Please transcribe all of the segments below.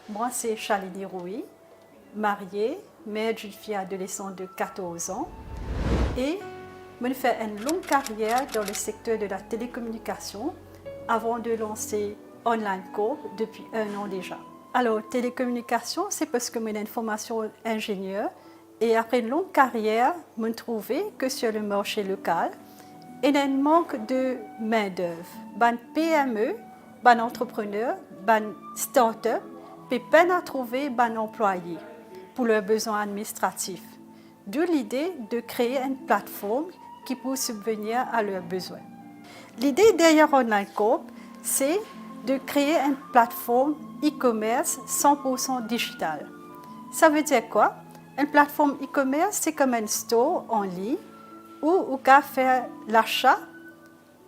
Moi, c'est Charlie Rouy, mariée, mère d'une fille adolescente de 14 ans. Et je fais une longue carrière dans le secteur de la télécommunication avant de lancer Online Coop depuis 1 an déjà. Alors, télécommunication, c'est parce que j'ai une formation ingénieur et après une longue carrière, je trouvé que sur le marché local, il y a un manque de main-d'œuvre. Les PME, les entrepreneurs, les start-up peine à trouver des employés pour leurs besoins administratifs. D'où l'idée de créer une plateforme qui peut subvenir à leurs besoins. L'idée derrière Online Coop, c'est de créer une plateforme e-commerce 100% digitale. Ça veut dire quoi? Une plateforme e-commerce, c'est comme un store en ligne où on peut faire l'achat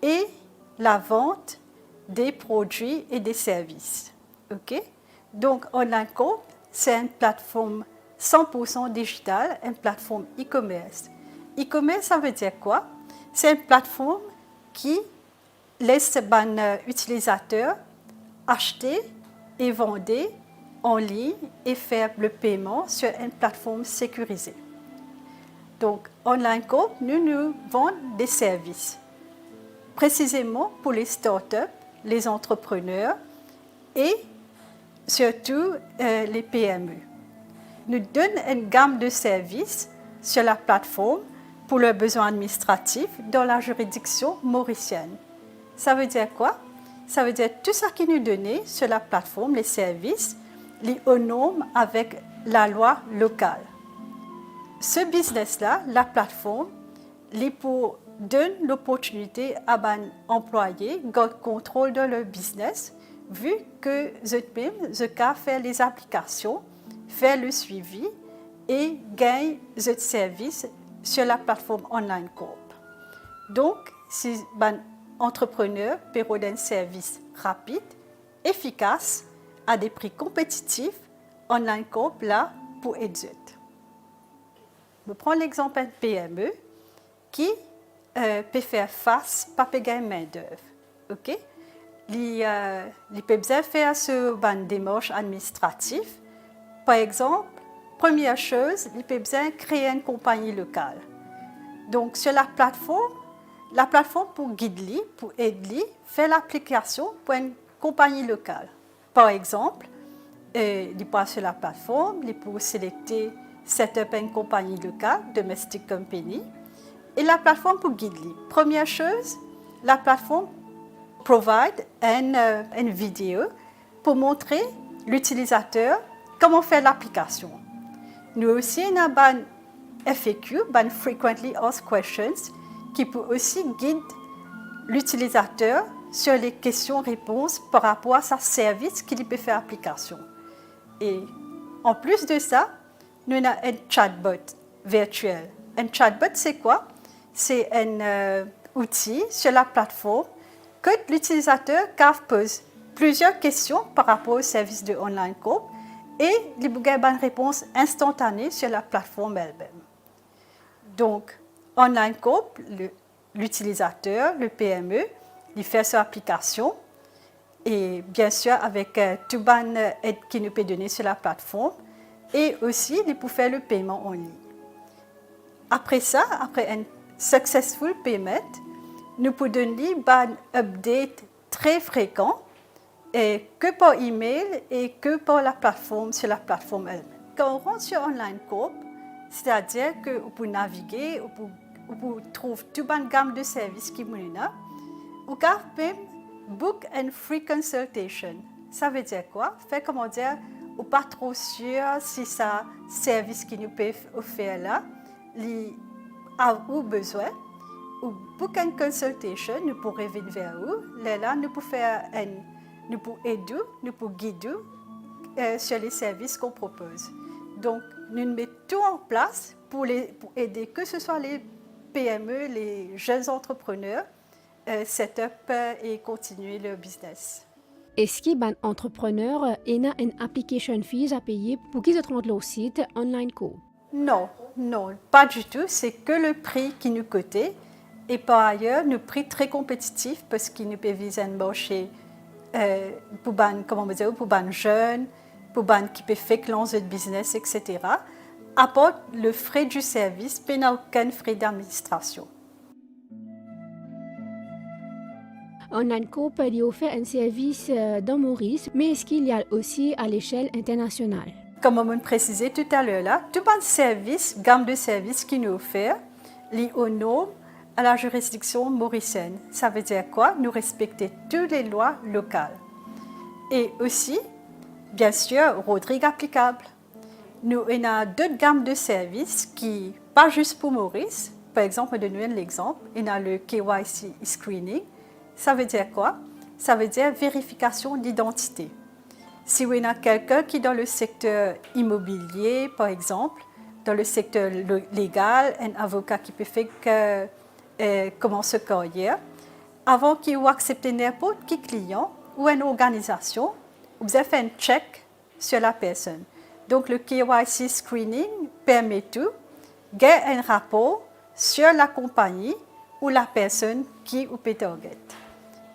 et la vente des produits et des services. Okay? Donc, Online Coop, c'est une plateforme 100% digitale, une plateforme e-commerce. E-commerce, ça veut dire quoi? C'est une plateforme qui laisse les utilisateurs acheter et vendre en ligne et faire le paiement sur une plateforme sécurisée. Donc, Online Coop, nous vendons des services, précisément pour les startups, les entrepreneurs et surtout les PME. Nous donnons une gamme de services sur la plateforme pour leurs besoins administratifs dans la juridiction mauricienne. Ça veut dire quoi? Ça veut dire tout ce qui nous donne sur la plateforme, les services, les normes avec la loi locale. Ce business-là, la plateforme, donne l'opportunité à les employés de garder contrôle de leur business, vu que eux-mêmes, ils peuvent faire les applications, faire le suivi et gagner des services sur la plateforme Online Coop. Donc, si les entrepreneurs peuvent un service rapide, efficace, à des prix compétitifs, Online Coop là pour aider. Je prends l'exemple d'un PME qui peut faire face à la main-d'œuvre. Okay? Il peut faire sur une démarche administrative. Par exemple, première chose, il peut créer une compagnie locale. Donc, sur la plateforme pour guider, pour aider, fait l'application pour une compagnie locale. Par exemple, il passe sur la plateforme, il peut sélectionner setup une compagnie locale, domestic company, et la plateforme pour guider. Première chose, la plateforme provide une vidéo pour montrer l'utilisateur comment faire l'application. Nous aussi, on a un FAQ, un Frequently Asked Questions, qui peut aussi guider l'utilisateur sur les questions-réponses par rapport à sa service qu'il peut faire application. Et en plus de ça, nous avons un chatbot virtuel. Un chatbot, c'est quoi? C'est un outil sur la plateforme que l'utilisateur pose plusieurs questions par rapport au service de Online Coop et il peut avoir une réponse instantanée sur la plateforme elle-même. Donc, Online Coop, l'utilisateur, le PME, il fait son application et bien sûr avec tout le aide qui nous peut donner sur la plateforme et aussi il peut faire le paiement en ligne. Après ça, après un successful payment, nous pouvons donner un update très fréquent et que par email et que par la plateforme sur la plateforme elle-même. Quand on rentre sur Online Coop, c'est-à-dire qu'on peut naviguer, on peut trouver toute une gamme de services qui nous là. On peut même book a free consultation. Ça veut dire quoi? Fait comment dire, on n'est pas trop sûr si ce service qui nous peut offrir là, il a besoin. Ou book une consultation, nous pouvons revenir vers vous. Là, nous pouvons faire nous pouvons aider, nous pouvons guider sur les services qu'on propose. Donc, nous mettons tout en place pour aider que ce soit les PME, les jeunes entrepreneurs, set-up et continuer leur business. Est-ce qu'il y a un entrepreneur a une application fees à payer pour qu'ils se rendent au site Online Coop? Non, pas du tout. C'est que le prix qui nous coûte. Et par ailleurs, le prix très compétitif parce qu'il nous peut viser un marché pour les jeunes, pour ban qui peut faire lancer de business, etc., apporte le frais du service, mais n'a aucun frais d'administration. Online Coop offre un service dans Maurice, mais est-ce qu'il y a aussi à l'échelle internationale? Comme on précisé tout à l'heure, là, tout bon service, gamme de services qui nous offert, liés aux normes à la juridiction mauricienne. Ça veut dire quoi? Nous respecter toutes les lois locales. Et aussi, bien sûr, Rodrigue applicable. Nous avons d'autres gammes de services qui, pas juste pour Maurice, par exemple, je donne l'exemple, il y a le KYC screening. Ça veut dire quoi? Ça veut dire vérification d'identité. Si vous avez quelqu'un qui est dans le secteur immobilier, par exemple, dans le secteur légal, un avocat qui peut faire commencer carrière, avant qu'il accepte n'importe quel client ou une organisation, vous avez fait un check sur la personne. Donc le KYC screening permet tout, gagner un rapport sur la compagnie ou la personne qui vous peut target.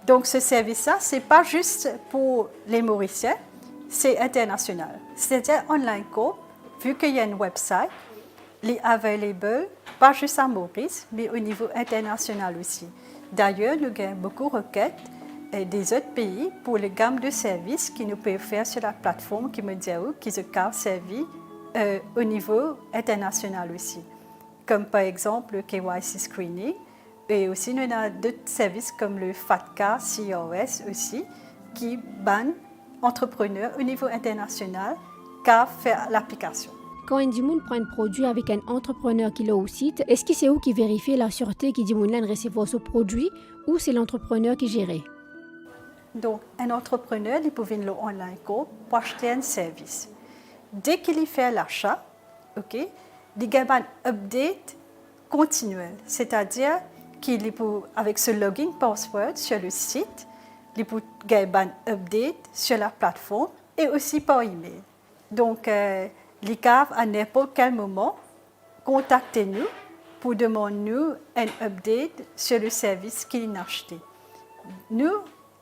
Donc ce service-là, ce n'est pas juste pour les Mauriciens, c'est international. C'est-à-dire Online Coop, vu qu'il y a un website, il est available pas juste à Maurice, mais au niveau international aussi. D'ailleurs, nous avons beaucoup de requêtes des autres pays pour les gammes de services qui nous peuvent faire sur la plateforme qui me dit qui se servi au niveau international aussi. Comme par exemple le KYC screening. Et aussi, nous avons d'autres services comme le FATCA, COS aussi, qui bannent entrepreneurs au niveau international qu'à faire l'application. Quand un Dimoun prend un produit avec un entrepreneur qui l'a au site, est-ce que c'est où qui vérifie la sûreté qui Dimoun l'a recevoir ce produit ou c'est l'entrepreneur qui gère? Donc, un entrepreneur, il peut venir Online Coop pour acheter un service. Dès qu'il fait l'achat, il a un update continuel, c'est-à-dire qu'il peut, avec ce login password sur le site, il peut avoir un update sur la plateforme et aussi par email. Donc, les caves, à n'importe quel moment, contactez-nous pour demander un update sur le service qu'il a acheté. Nous,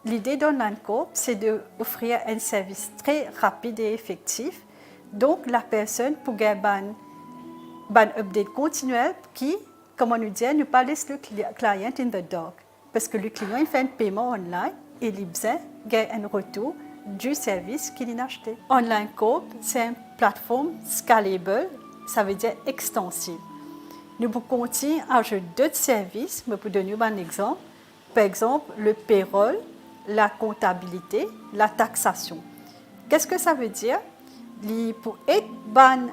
l'idée d'Online Coop, c'est d'offrir un service très rapide et effectif. Donc, la personne peut avoir un update continuel qui, comme on nous dit, ne pas laisser le client in the dark. Parce que le client il fait un paiement online et il a besoin d'un retour du service qu'il a acheté. Online Coop, c'est une plateforme scalable, ça veut dire extensive. Nous pouvons continuer à ajouter d'autres services, je peux donner un exemple. Par exemple, le payroll, la comptabilité, la taxation. Qu'est-ce que ça veut dire? Pour être une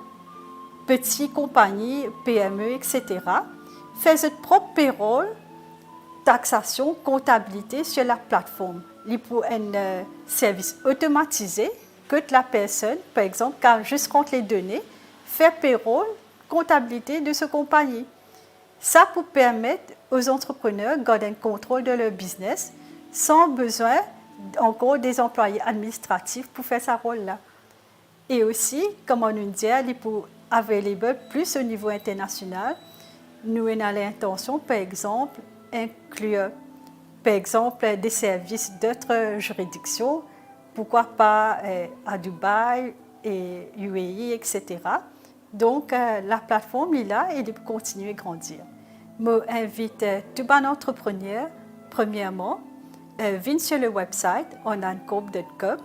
petite compagnie, PME, etc., faire votre propre payroll, taxation, comptabilité sur la plateforme. Il pour un service automatisé que la personne, par exemple, quand juste rentre les données, faire payroll, comptabilité de cette compagnie. Ça pour permettre aux entrepreneurs de garder un contrôle de leur business sans besoin encore des employés administratifs pour faire ce rôle-là. Et aussi, comme on nous dit, il pour available plus au niveau international. Nous avons l'intention, par exemple, inclure des services d'autres juridictions, pourquoi pas à Dubaï et UAE, etc. Donc, la plateforme est là et elle peut continuer à grandir. Je invite tout bon entrepreneur, premièrement, venez sur le website onlinecoop.com.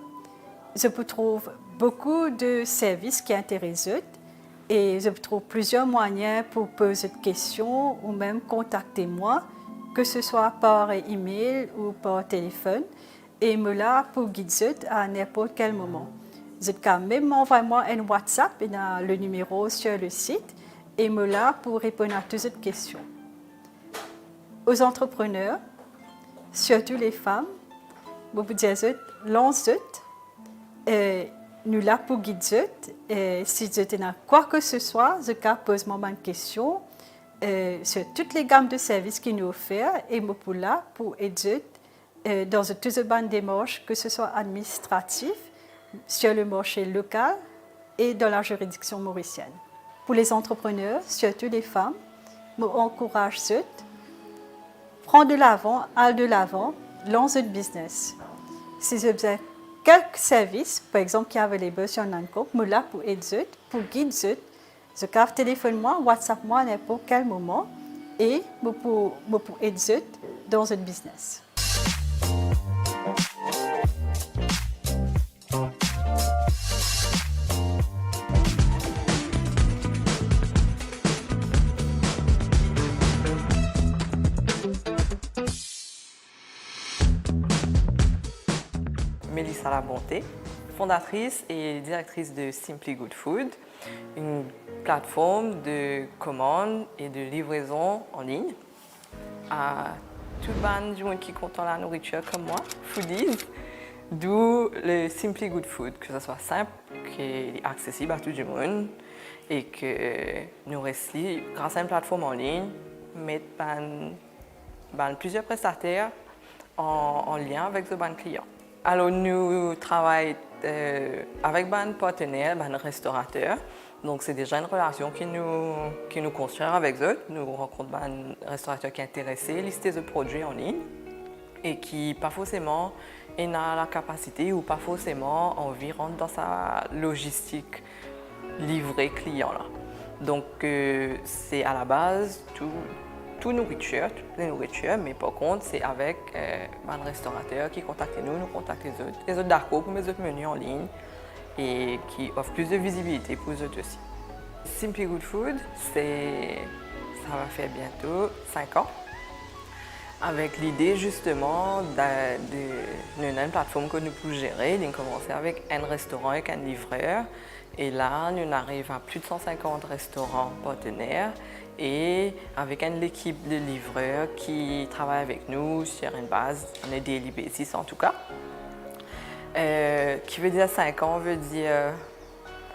Je vous trouve beaucoup de services qui intéressent et je trouve plusieurs moyens pour poser des questions ou même contacter moi, que ce soit par email ou par téléphone, et me là pour guider à n'importe quel moment. Vous pouvez même m'envoyer un WhatsApp, il y a le numéro sur le site, et me là pour répondre à toutes ces questions. Aux entrepreneurs, surtout les femmes, je vous dis, lancez nous là pour guider. Si vous avez quoi que ce soit, je pose-moi une question sur toutes les gammes de services qui nous offrent et je suis là pour aider dans toutes les démarches, que ce soit administratif, sur le marché local et dans la juridiction mauricienne. Pour les entrepreneurs, surtout les femmes, je encourage ceux prendre de l'avant, aller de l'avant, lancer un business. Si vous avez quelques services, par exemple, qui avaient les besoins d'un coup, me là pour aider, pour guider, je garde téléphone moi, WhatsApp moi, n'importe quel moment, et pour aider dans un business. Mélissa Labonté, fondatrice et directrice de Simply Good Food, une plateforme de commande et de livraison en ligne à tout le monde du monde qui content la nourriture comme moi, foodies, d'où le Simply Good Food, que ce soit simple, qui est accessible à tout le monde et que nous réussissons, grâce à une plateforme en ligne, mettre plusieurs prestataires en lien avec ce client. Alors, nous travaillons avec des partenaires, des restaurateurs. Donc, c'est déjà une relation qui nous construit avec eux. Nous rencontrons des restaurateurs qui sont intéressés à lister des produits en ligne et qui, pas forcément, ont la capacité ou pas forcément envie de rentrer dans sa logistique livrée client. Là. Donc, c'est à la base toute nourriture, toutes les nourritures, mais par contre, c'est avec un restaurateur qui contacte nous contacte les autres d'accord pour mes autres menus en ligne et qui offre plus de visibilité pour eux aussi. Simply Good Food, ça va faire bientôt 5 ans, avec l'idée justement d'une plateforme que nous pouvons gérer. Nous commençons avec un restaurant et un livreur, et là, nous arrivons à plus de 150 restaurants partenaires. Et avec une équipe de livreurs qui travaille avec nous sur une base, on est daily basis en tout cas. Qui veut dire 5 ans, veut dire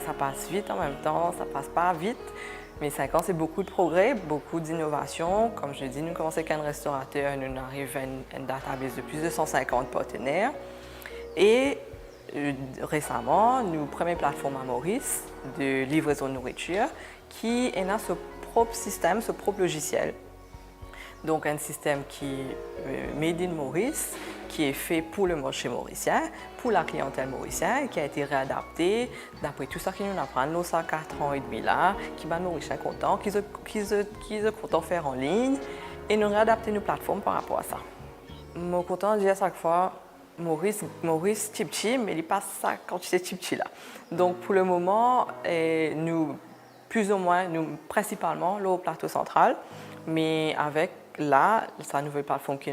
ça passe vite en même temps, ça passe pas vite. Mais 5 ans, c'est beaucoup de progrès, beaucoup d'innovation. Comme je l'ai dit, nous commençons avec un restaurateur, nous arrivons à une database de plus de 150 partenaires. Et récemment, nous première plateforme à Maurice de livraison de nourriture qui est là propre système, ce propre logiciel. Donc un système qui est made in Maurice, qui est fait pour le marché mauricien, pour la clientèle mauricienne, qui a été réadapté d'après tout ça qui nous apprend, nos 4 ans et demi là, qui va Mauriciens contents, qui sont contents de faire en ligne, et nous réadapter nos plateformes par rapport à ça. Je suis content de dire à chaque fois, Maurice chip-chip, mais il passe ça quand tu sais chip-chip là. Donc pour le moment, nous plus ou moins, principalement, le plateau central, mais avec sa nouvelle plateforme qui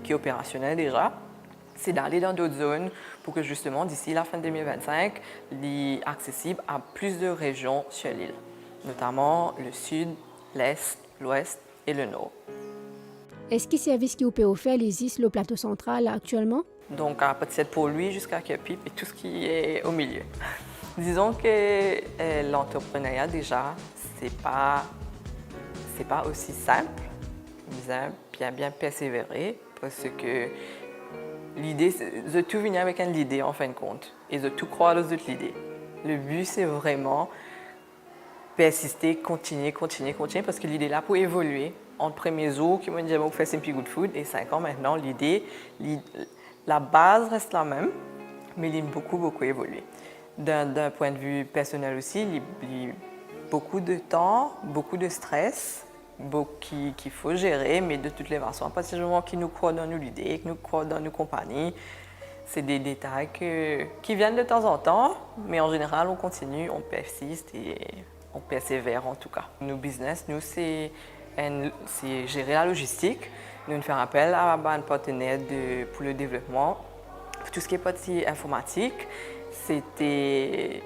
est opérationnelle déjà, c'est d'aller dans d'autres zones pour que justement, d'ici la fin 2025, il est accessible à plus de régions sur l'île, notamment le sud, l'est, l'ouest et le nord. Est-ce que service qui vous peut offrir existe le plateau central actuellement? Donc, à partir de pour lui jusqu'à Kepip et tout ce qui est au milieu. Disons que l'entrepreneuriat, déjà, c'est pas aussi simple, mais bien persévérer, parce que l'idée, c'est de tout venir avec une idée en fin de compte, et de tout croire aux autres l'idée. Le but, c'est vraiment persister, continuer, parce que l'idée est là pour évoluer. Entre premier jour, qui m'ont dit qu'on fait Simply Good Food, et 5 ans maintenant, la base reste la même, mais il a beaucoup évolué. D'un point de vue personnel aussi, il y a beaucoup de temps, beaucoup de stress qu'il faut gérer, mais de toutes les façons. À partir du moment où nous croient dans nos idées, que nous croient dans nos compagnies, c'est des détails qui viennent de temps en temps, mais en général, on continue, on persiste et on persévère en tout cas. Nos business, nous, c'est gérer la logistique. Nous faisons appel à un partenaire pour le développement. Pour tout ce qui est partie informatique, c'était...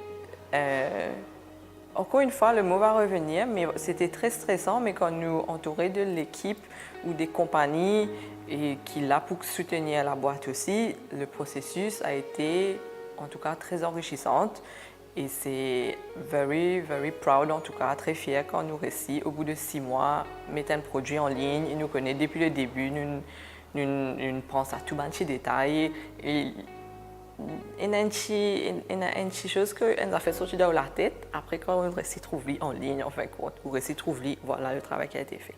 encore une fois, le mot va revenir, mais c'était très stressant, mais quand nous entourés de l'équipe ou des compagnies et qui là pour soutenir la boîte aussi, le processus a été en tout cas très enrichissant. Et c'est very proud, en tout cas, très fier quand nous réussissons, au bout de 6 mois, mettre un produit en ligne. Ils nous connaissent depuis le début, nous pensons à tout un petit détail. Et il y a une chose que nous a fait sortir de la tête, après quand on réussit à trouver en ligne, en fin de compte, ou réussit à trouver, voilà le travail qui a été fait.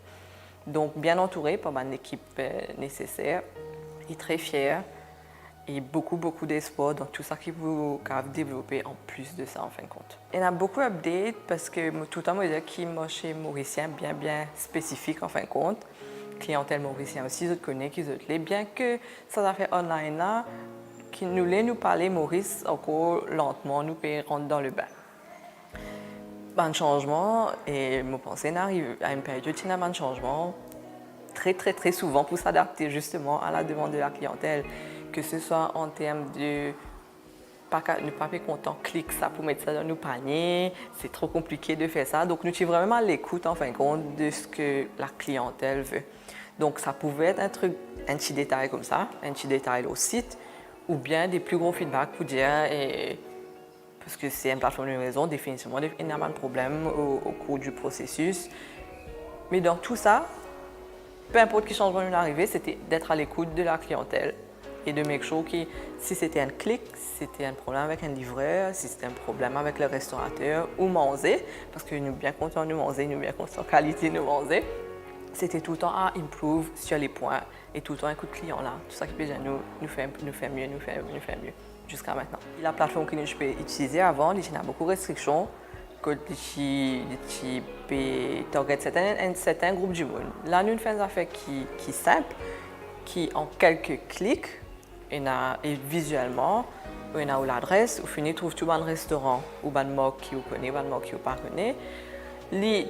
Donc, bien entouré par une équipe nécessaire, et très fier. et beaucoup d'espoir dans tout ça qui vous développer en plus de ça en fin de compte. Il y a beaucoup d'updates parce que tout le temps, je dis qu'il y a chez Mauricien bien spécifique en fin de compte. Clientèle mauricien aussi, je connais qu'ils les bien que ça a fait online là, qui nous parler Maurice encore lentement, nous peut rentrer dans le bain. Un changement et je pense qu'on arrive à une période où il y a un changement très souvent pour s'adapter justement à la demande de la clientèle, que ce soit en termes de ne pas être content, clique ça pour mettre ça dans nos paniers, c'est trop compliqué de faire ça. Donc nous sommes vraiment à l'écoute en fin de compte de ce que la clientèle veut. Donc ça pouvait être un petit détail comme ça, un petit détail au site, ou bien des plus gros feedbacks pour dire, parce que c'est une plateforme de livraison, définitivement, il y a un problème au cours du processus. Mais dans tout ça, peu importe quel changement il est arrivé, c'était d'être à l'écoute de la clientèle et de make sure que si c'était un clic, si c'était un problème avec un livreur, si c'était un problème avec le restaurateur ou manger, parce que nous sommes bien contents de manger, nous sommes bien contents de la qualité de manger, c'était tout le temps à improve sur les points et tout le temps un coup de client là. Tout ça qui peut nous faire mieux, jusqu'à maintenant. La plateforme que je peux utiliser avant, il y a beaucoup de restrictions. Que tu peux targeter un certain groupe de monde. Là, nous faisons une affaire qui est simple, qui en quelques clics, et visuellement, on a l'adresse, on finit trouve tout le restaurant, ou le marque qui vous connaît, ou le marque qui vous pas connaît.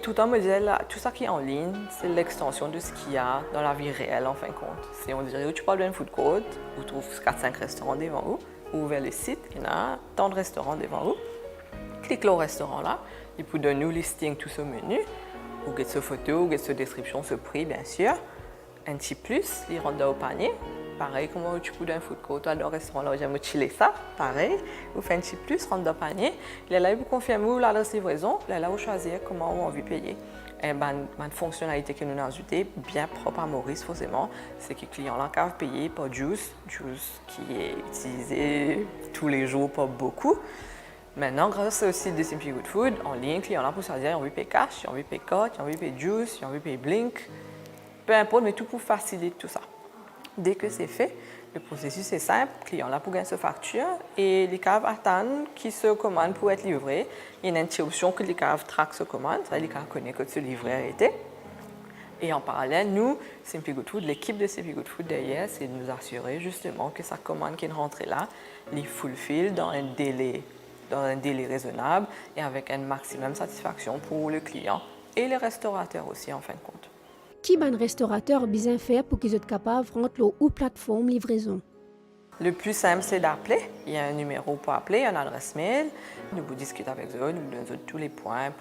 Tout le modèle, tout ça qui est en ligne, c'est l'extension de ce qu'il y a dans la vie réelle en fin de compte. Si on dirait où tu parles d'un food court, vous trouvez 4-5 restaurants devant vous, ou vers le site, il y a tant de restaurants devant vous. Clique le restaurant là, il peut donner nous listing tout ce menu, ou get ce photo, ou get ce description, ce prix bien sûr. Un petit plus, il rentre dans le panier. Pareil, comme tu peux dans un food court, dans le restaurant là où j'aime chiller ça, pareil. Vous faites un petit plus, rentre dans le panier. Là, il vous confirme l'adresse livraison, là, vous choisissez comment on a envie de payer. Et une fonctionnalité que nous avons ajoutée, bien propre à Maurice forcément, c'est que le client là peut payer par Juice qui est utilisé tous les jours, pas beaucoup. Maintenant, grâce au site de Simply Good Food, en ligne, client là pour choisir, il a envie de payer cash, il a envie de payer carte, il a envie de payer Juice, il a envie de payer Blink, peu importe, mais tout pour faciliter tout ça. Dès que c'est fait, le processus est simple, le client là pour gagner sa facture et les caves attendent qui se commande pour être livré. Il y a une interruption que les caves traquent sa commande, ça les caves connaissent que ce livret a été. Et en parallèle, nous, Simply Good Food, l'équipe de Simply Good Food derrière, c'est de nous assurer justement que sa commande qui est rentrée là, les fulfill dans un délai raisonnable et avec un maximum de satisfaction pour le client et les restaurateurs aussi en fin de compte. Qui ban restaurateur bien fait pour qu'ils soient capables de rentrer ou plateforme livraison? Le plus simple, c'est d'appeler. Il y a un numéro pour appeler, une adresse mail. Nous vous discutons avec eux, nous vous donnons tous les points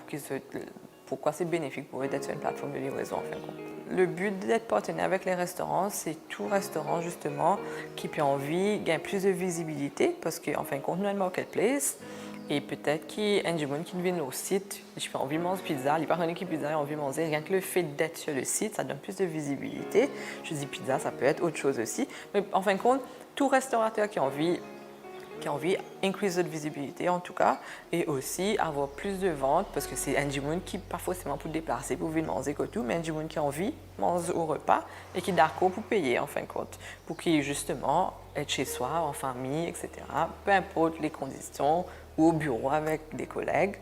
pourquoi c'est bénéfique pour eux d'être sur une plateforme de livraison en fin de compte. Le but d'être partenaire avec les restaurants, c'est tout restaurant justement qui peut envie gagner plus de visibilité parce qu'en fin de compte, nous avons un marketplace et peut-être qu'il y a un monde qui vient au site, je peux envie de manger pizza, les partenaires qui pizza ont envie de manger, rien que le fait d'être sur le site, ça donne plus de visibilité. Je dis pizza, ça peut être autre chose aussi, mais en fin de compte, tout restaurateur qui a envie increase de visibilité en tout cas et aussi avoir plus de ventes parce que c'est un monde qui pas forcément pour déplacer pour venir manger que tout mais un monde qui a envie de manger au repas et qui est d'accord pour payer en fin de compte pour qu'il justement être chez soi en famille etc. peu importe les conditions ou au bureau avec des collègues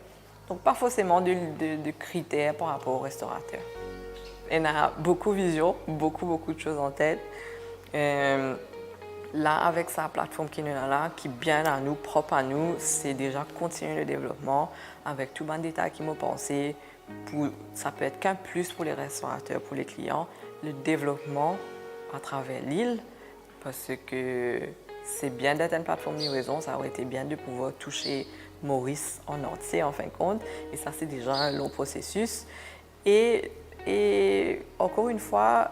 donc pas forcément de critères par rapport au restaurateur. On a beaucoup de vision, beaucoup de choses en tête. Là, avec sa plateforme qui est là, qui est bien à nous, propre à nous, c'est déjà continuer le développement avec tout le détail qui m'ont pensé. Ça peut être qu'un plus pour les restaurateurs, pour les clients, le développement à travers l'île, parce que c'est bien d'être une plateforme de livraison, ça aurait été bien de pouvoir toucher Maurice en entier en fin de compte, et ça c'est déjà un long processus. Et encore une fois,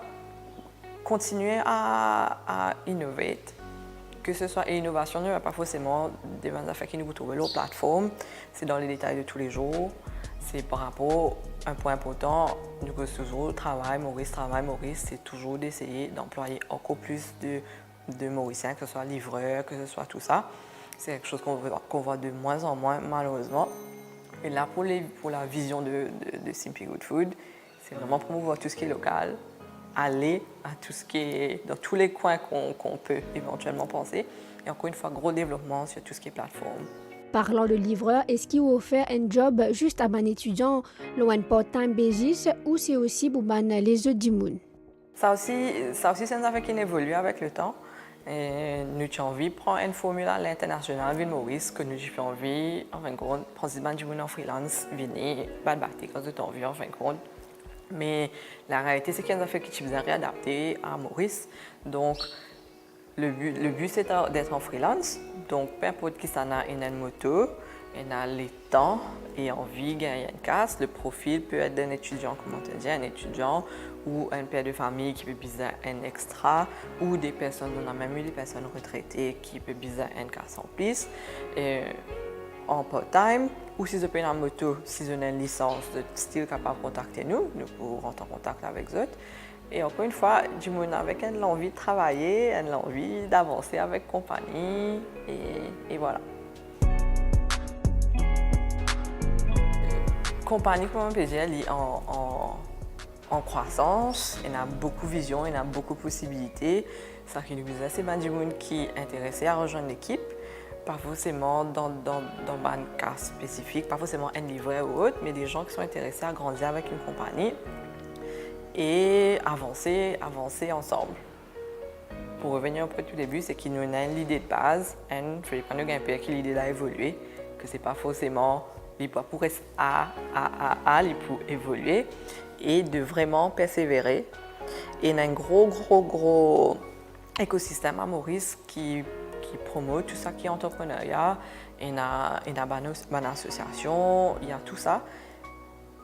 continuer à innover, que ce soit innovation, ne va pas forcément des affaires qui nous trouvent leur plateforme, c'est dans les détails de tous les jours, c'est par rapport à un point important, nous toujours travail Maurice, c'est toujours d'essayer d'employer encore plus de Mauriciens, que ce soit livreurs, que ce soit tout ça. C'est quelque chose qu'on voit de moins en moins malheureusement. Et là pour la vision de Simply Good Food, c'est vraiment promouvoir tout ce qui est local, aller à tout ce qui est dans tous les coins qu'on peut éventuellement penser. Et encore une fois, gros développement sur tout ce qui est plateforme. Parlant de livreur, est-ce qu'il vous offert un job juste à un étudiant, un part-time basis, ou c'est aussi pour les autres du Ça aussi, c'est une affaire qui évolue avec le temps. Et nous avons envie de prendre une formule à l'international avec Maurice, que nous avons envie, en fin de compte, principalement du monde en freelance, venir, battre quand nous avons envie, en fin de compte. Mais la réalité, c'est qu'il y a une affaire qui est réadaptée à Maurice. Donc, le but c'est d'être en freelance. Donc, peu importe qui s'en a une moto, il a les temps et envie de gagner une casse. Le profil peut être d'un étudiant, comme on te dit, un étudiant ou un père de famille qui peut biser un extra ou des personnes, on a même eu des personnes retraitées qui peuvent biser une casse en plus. En part-time, ou si je peux une moto, si je ai une licence de style capable de contacter nous pouvons rentrer en contact avec eux. Et encore une fois, du monde avec l'envie de travailler, l'envie d'avancer avec compagnie, et voilà. Compagnie comme PG, elle est en croissance, elle a beaucoup de vision, elle a beaucoup de possibilités. Ça qui nous disait, c'est du monde qui est intéressé à rejoindre l'équipe, pas forcément dans un cas spécifique, pas forcément un livret ou autre, mais des gens qui sont intéressés à grandir avec une compagnie et avancer ensemble. Pour revenir au tout début, c'est qu'il nous a une idée de base, il faut pas nous gagner qui l'idée d'a évolué, que c'est pas forcément il pour rester il pour évoluer et de vraiment persévérer. Et il y a un gros écosystème à Maurice qui promeut tout ça qui est entrepreneuriat. Il y a une association, il y a tout ça.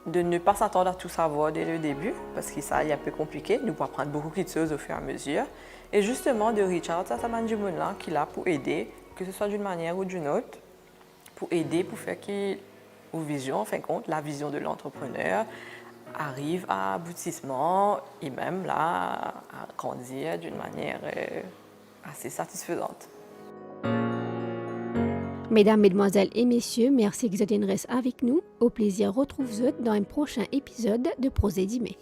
De ne pas s'attendre à tout savoir dès le début, parce que ça, il est un peu compliqué. Nous pouvons apprendre beaucoup de choses au fur et à mesure. Et justement, de reach out à ce monde là qui est là pour aider, que ce soit d'une manière ou d'une autre, pour aider, pour faire qu'une vision, en fin de compte, la vision de l'entrepreneur arrive à aboutissement et même là, à grandir d'une manière assez satisfaisante. Mesdames, Mesdemoiselles et Messieurs, merci que vous êtes avec nous. Au plaisir, retrouve-vous dans un prochain épisode de Prosédimé.